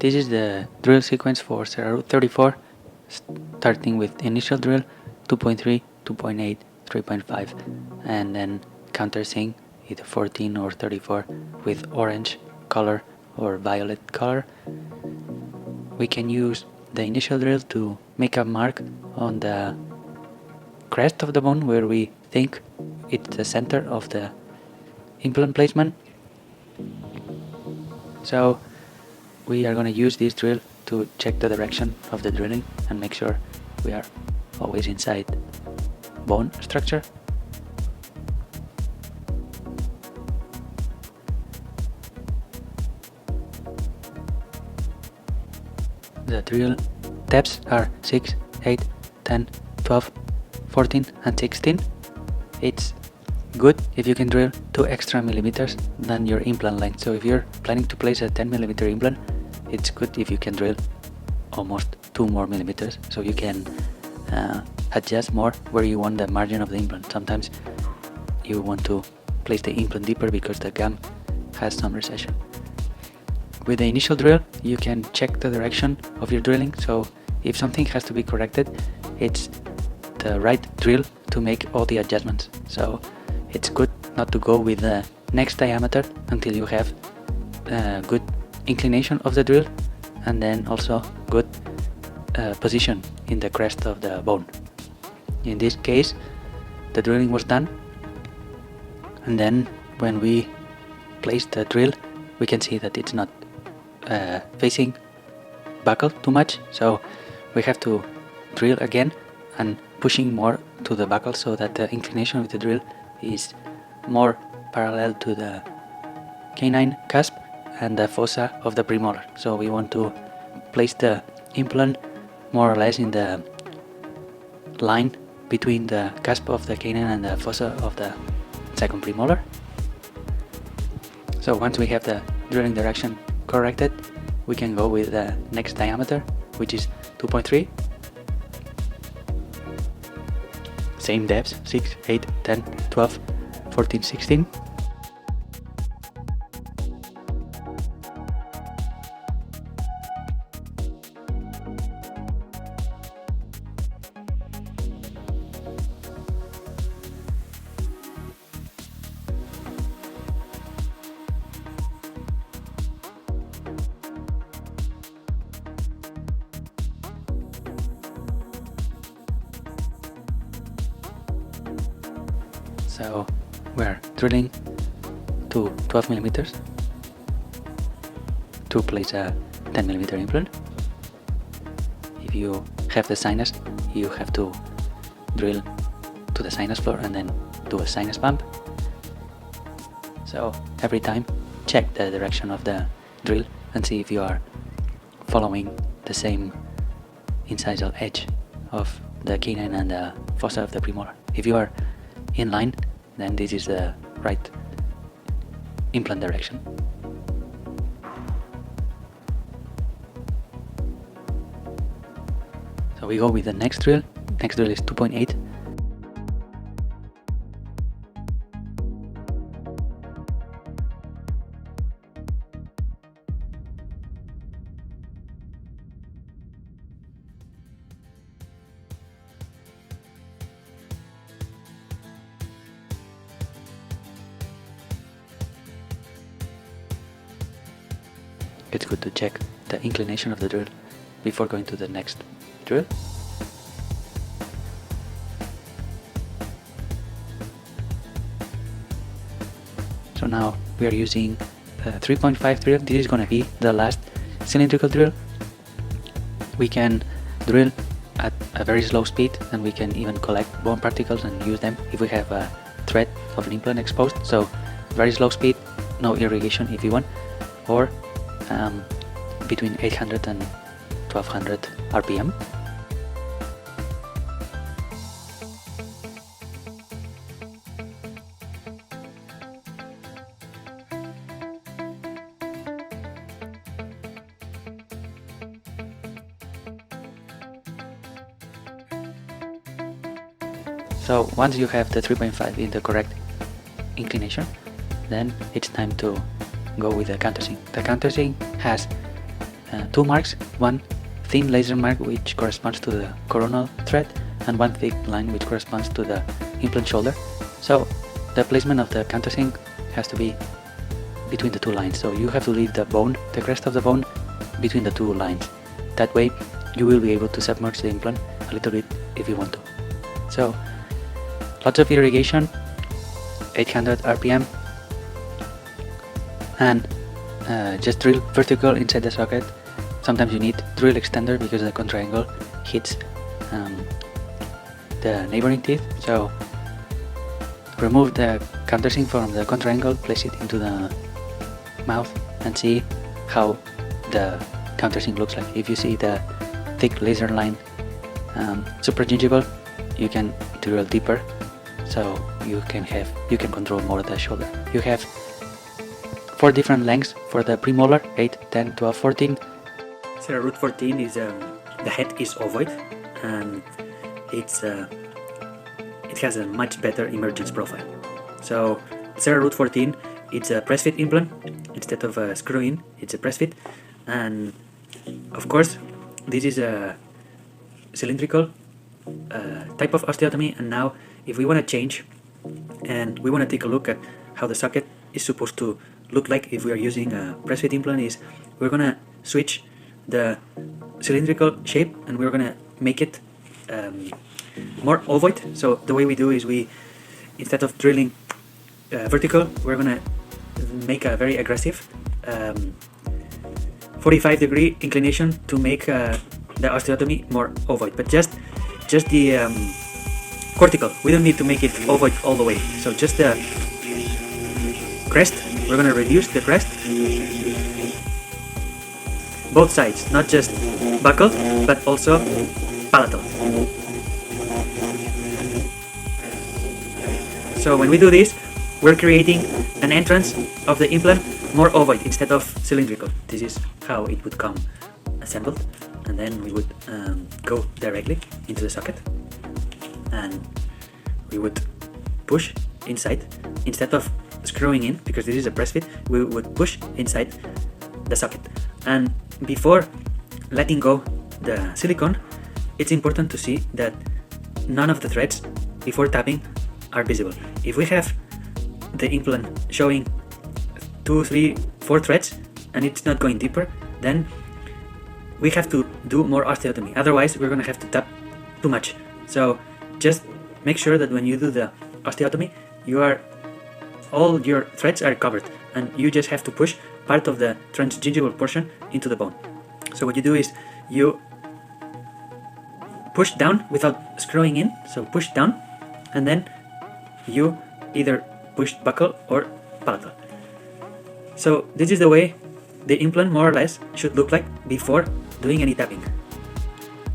This is the drill sequence for CeraRoot 34, starting with initial drill 2.3, 2.8, 3.5, and then countersink either 14 or 34 with orange color or violet color. We can use the initial drill to make a mark on the crest of the bone where we think it's the center of the implant placement. So we are going to use this drill to check the direction of the drilling and make sure we are always inside bone structure. The drill depths are 6, 8, 10, 12, 14 and 16. It's good if you can drill 2 extra millimeters than your implant length. So if you're planning to place a 10 millimeter implant, it's good if you can drill almost 2 more millimeters, so you can adjust more where you want the margin of the implant. Sometimes you want to place the implant deeper because the gum has some recession. With the initial drill, you can check the direction of your drilling, so if something has to be corrected, it's the right drill to make all the adjustments. So it's good not to go with the next diameter until you have good inclination of the drill and then also good position in the crest of the bone. In this case, the drilling was done, and then when we place the drill, we can see that it's not facing buccal too much, so we have to drill again and pushing more to the buccal so that the inclination of the drill is more parallel to the canine cusp and the fossa of the premolar. So we want to place the implant more or less in the line between the cusp of the canine and the fossa of the second premolar. So once we have the drilling direction corrected, we can go with the next diameter, which is 2.3. Same depths, 6, 8, 10, 12, 14, 16. So we're drilling to 12 millimeters to place a 10 millimeter implant. If you have the sinus, you have to drill to the sinus floor and then do a sinus bump. So every time check the direction of the drill and see if you are following the same incisal edge of the canine and the fossa of the premolar. If you are in line, then this is the right implant direction. So we go with the next drill. Next drill is 2.8. It's good to check the inclination of the drill before going to the next drill. So now we are using the 3.5 drill. This is going to be the last cylindrical drill. We can drill at a very slow speed, and we can even collect bone particles and use them if we have a thread of an implant exposed. So very slow speed, no irrigation if you want, or between 800 and 1200 RPM. So once you have the 3.5 in the correct inclination, then it's time to go with the countersink. The countersink has two marks, one thin laser mark which corresponds to the coronal thread and one thick line which corresponds to the implant shoulder. So the placement of the countersink has to be between the two lines, so you have to leave the bone, the crest of the bone, between the two lines. That way you will be able to submerge the implant a little bit if you want to. So lots of irrigation, 800 RPM, and just drill vertical inside the socket. Sometimes you need drill extender because the contraangle hits the neighboring teeth. So remove the countersink from the contraangle, place it into the mouth and see how the countersink looks like. If you see the thick laser line supragingival, you can drill deeper, so you can control more of the shoulder. You have 4 different lengths for the premolar: 8, 10, 12, 14. CeraRoot 14 is the head is ovoid, and it has a much better emergence profile. So CeraRoot 14, it's a press fit implant instead of a screw in. It's a press fit, and of course this is a cylindrical type of osteotomy. And now if we want to change and we want to take a look at how the socket is supposed to look like if we are using a press fit implant, is we're gonna switch the cylindrical shape and we're gonna make it more ovoid. So the way we do is, we, instead of drilling vertical, we're gonna make a very aggressive 45-degree inclination to make the osteotomy more ovoid, but just the cortical. We don't need to make it ovoid all the way. So just the crest, we're gonna reduce the crest, both sides, not just buccal but also palatal. So when we do this, we're creating an entrance of the implant more ovoid instead of cylindrical. This is how it would come assembled, and then we would go directly into the socket and we would push inside instead of screwing in, because this is a press fit. We would push inside the socket, and before letting go the silicone, it's important to see that none of the threads before tapping are visible. If we have the implant showing 2, 3, 4 threads and it's not going deeper, then we have to do more osteotomy. Otherwise we're gonna have to tap too much. So just make sure that when you do the osteotomy, all your threads are covered and you just have to push part of the transgingival portion into the bone. So what you do is you push down without screwing in, so push down, and then you either push buccal or palatal. So this is the way the implant more or less should look like before doing any tapping.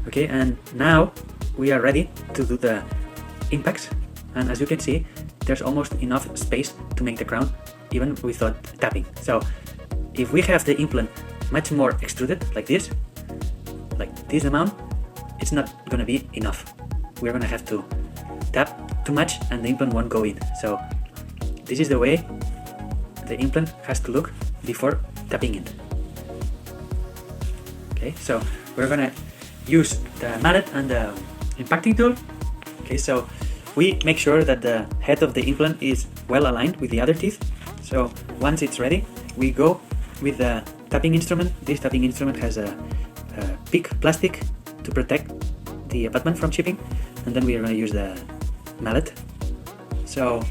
Okay, and now we are ready to do the impacts, and as you can see, there's almost enough space to make the crown even without tapping. So if we have the implant much more extruded like this amount, it's not gonna be enough. We're gonna have to tap too much and the implant won't go in. So this is the way the implant has to look before tapping in. Okay, so we're gonna use the mallet and the impacting tool. Okay, so we make sure that the head of the implant is well aligned with the other teeth. So once it's ready, we go with the tapping instrument. This tapping instrument has a PIC plastic to protect the abutment from chipping, and then we are going to use the mallet. So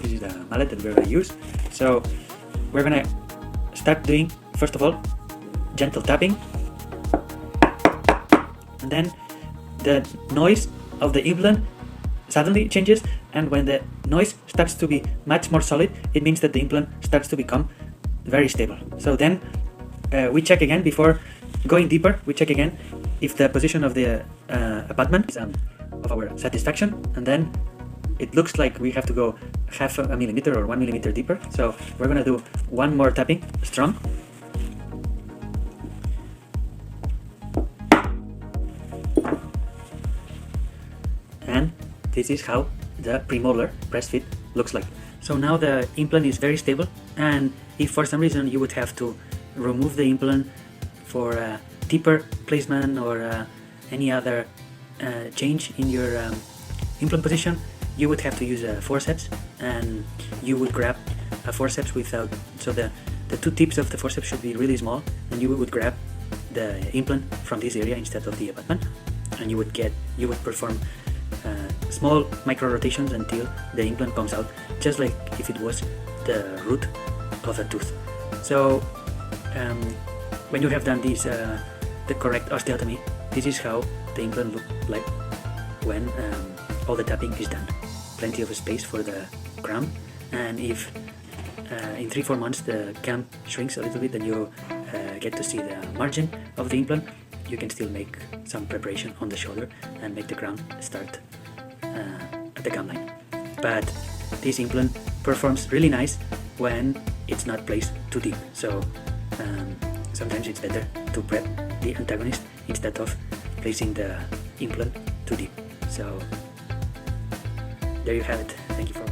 this is the mallet that we're going to use. So we're going to start doing, first of all, gentle tapping, and then the noise of the implant suddenly changes, and when the noise starts to be much more solid, it means that the implant starts to become very stable. So then we check again, before going deeper, we check again if the position of the abutment is of our satisfaction, and then it looks like we have to go half a millimeter or 1 millimeter deeper. So we're gonna do one more tapping, strong. And this is how the premolar press fit looks like. So now the implant is very stable, and if for some reason you would have to remove the implant for deeper placement or any other change in your implant position, you would have to use a forceps, and you would grab a forceps without, so the two tips of the forceps should be really small, and you would grab the implant from this area instead of the abutment, and you would perform small micro rotations until the implant comes out, just like if it was the root of a tooth. So when you have done this, the correct osteotomy, this is how the implant look like when all the tapping is done. Plenty of space for the crown, and if in 3-4 months the cam shrinks a little bit, then you get to see the margin of the implant. You can still make some preparation on the shoulder and make the crown start at the gum line. But this implant performs really nice when it's not placed too deep. So sometimes it's better to prep the antagonist instead of placing the implant too deep. So there you have it. Thank you for watching.